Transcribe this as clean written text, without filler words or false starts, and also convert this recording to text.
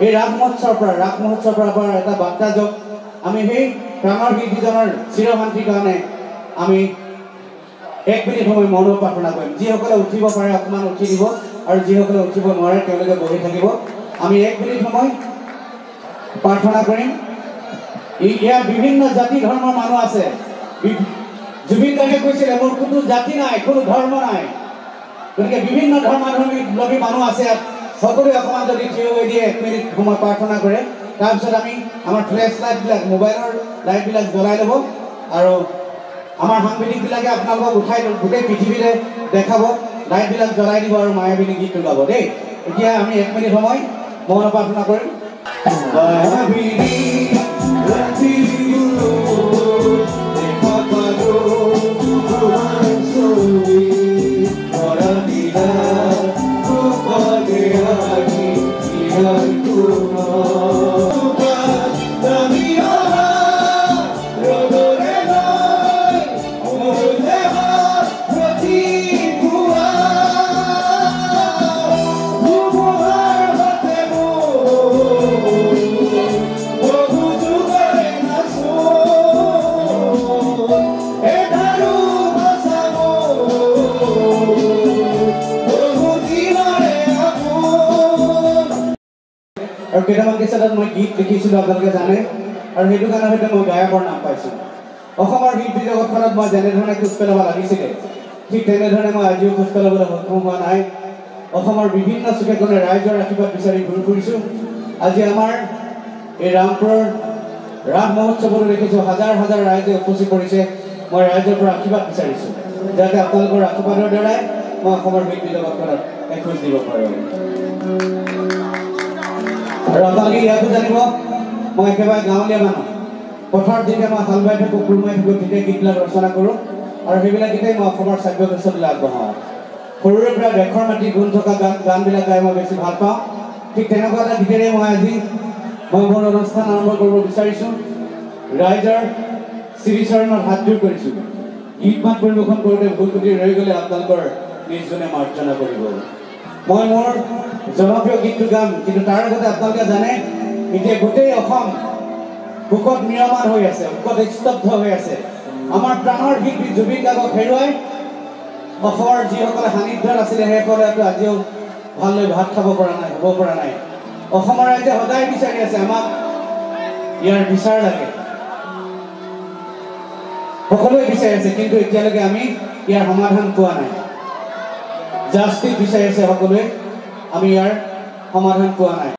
এই ৰাগ মহোৎসৱৰ পৰা এটা বাৰ্তা যাওক আমি সেই প্ৰাণৰ শিল্পীজনৰ চিৰশান্তিৰ কাৰণে আমি 1 মিনিট সময় মৌন প্ৰাৰ্থনা কৰিম যিসকলে উঠিব পাৰে অকমান উঠি দিব আৰু যিসকলে উঠিব নোৱাৰে তেওঁলোকে বহি থাকিব আমি 1 মিনিট সময় প্ৰাৰ্থনা কৰিম ইয়াত বিভিন্ন জাতি ধৰ্মৰ মানুহ আছে জুবিন গাৰ্গে কৈছিলে মোৰ কোনো জাতি নাই কোনো ধৰ্ম নাই গতিকে বিভিন্ন ধৰ্মাধৰ্মী মানুহ আছে সকলোৱে অকমান যদি থিয় হৈ দিয়ে 1 মিনিট সময় প্ৰাৰ্থনা কৰে তাৰপিছত আমি আমাৰ ফ্লেশ লাইটবিলাক মোবাইলৰ লাইটবিলাক জ্বলাই ল'ব আৰু আমাৰ সাংবাদিকবিলাকে আপোনালোকক উঠাই গোটেই পৃথিৱীৰে দেখাব লাইটবিলাক জ্বলাই দিব আৰু মায়াবিনী গীত গাব দেই এতিয়া আমি 1 মিনিট সময় মৌন প্ৰাৰ্থনা কৰিম আৰু কেইটামান কেছেটত মই গীত লিখিছিলোঁ আপোনালোকে জানে আৰু সেইটো কাৰণে হয়তো মই গায়কৰ নাম পাইছোঁ অসমৰ শিল্পী জগতখনত মই যেনেধৰণে খোজ পেলাব লাগিছিলে ঠিক তেনেধৰণে মই আজিও খোজ পেলাবলৈ সক্ষম হোৱা নাই অসমৰ বিভিন্ন চুকে কোণে ৰাইজৰ আশীৰ্বাদ বিচাৰি ঘূৰি ফুৰিছোঁ আজি আমাৰ এই ৰামপুৰৰ ৰাস মহোৎসৱতো দেখিছোঁ হাজাৰ হাজাৰ ৰাইজে উপচি পৰিছে মই ৰাইজৰ পৰা আশীৰ্বাদ বিচাৰিছোঁ যাতে আপোনালোকৰ আশীৰ্বাদৰ দ্বাৰাই মই অসমৰ শিল্পী জগতখনত এখোজ দিব পাৰোঁ আৰু আপোনালোকে ইয়াতো জানিব মই একেবাৰে গাঁৱলীয়া মানুহ পথাৰত যেতিয়া মই হাল বাই থাকোঁ কোৰ মাৰি থাকোঁ তেতিয়া গীতবিলাক ৰচনা কৰোঁ আৰু সেইবিলাক গীতেই মই অসমৰ শ্ৰাব্য গোষ্ঠীলৈ আগবঢ়াওঁ সৰুৰে পৰা দেশৰ মাটি গুণ থকা গানবিলাক গাই মই বেছি ভাল পাওঁ ঠিক তেনেকুৱা এটা গীতেৰে মই আজি মই মোৰ অনুষ্ঠান আৰম্ভ কৰিব বিচাৰিছোঁ ৰাইজৰ শ্ৰীচৰণত হাতযোৰ কৰিছোঁ গীত মাত পৰিৱেশন কৰোঁতে ভুল ত্ৰুটি ৰৈ গ'লে আপোনালোকৰ নিজজনে মাৰ্জনা কৰিব মই মোৰ জনপ্ৰিয় গীতটো গাম কিন্তু তাৰ আগতে আপোনালোকে জানে এতিয়া গোটেই অসম শোকত ম্ৰিয়মান হৈ আছে শোকত স্তব্ধ হৈ আছে আমাৰ প্ৰাণৰ শিল্পী জুবিন গাৰ্গক হেৰুৱাই অসমৰ যিসকলে সান্নিধ্যত আছিলে সেইসকলেতো আজিও ভাললৈ ভাত খাব পৰা নাই হ'ব পৰা নাই অসমৰ ৰাইজে সদায় বিচাৰি আছে আমাক ইয়াৰ বিচাৰ লাগে সকলোৱে বিচাৰি আছে কিন্তু এতিয়ালৈকে আমি ইয়াৰ সমাধান পোৱা নাই জাষ্টিছ বিচাৰি আছে সকলোৱে আমি ইয়াৰ সমাধান পোৱা নাই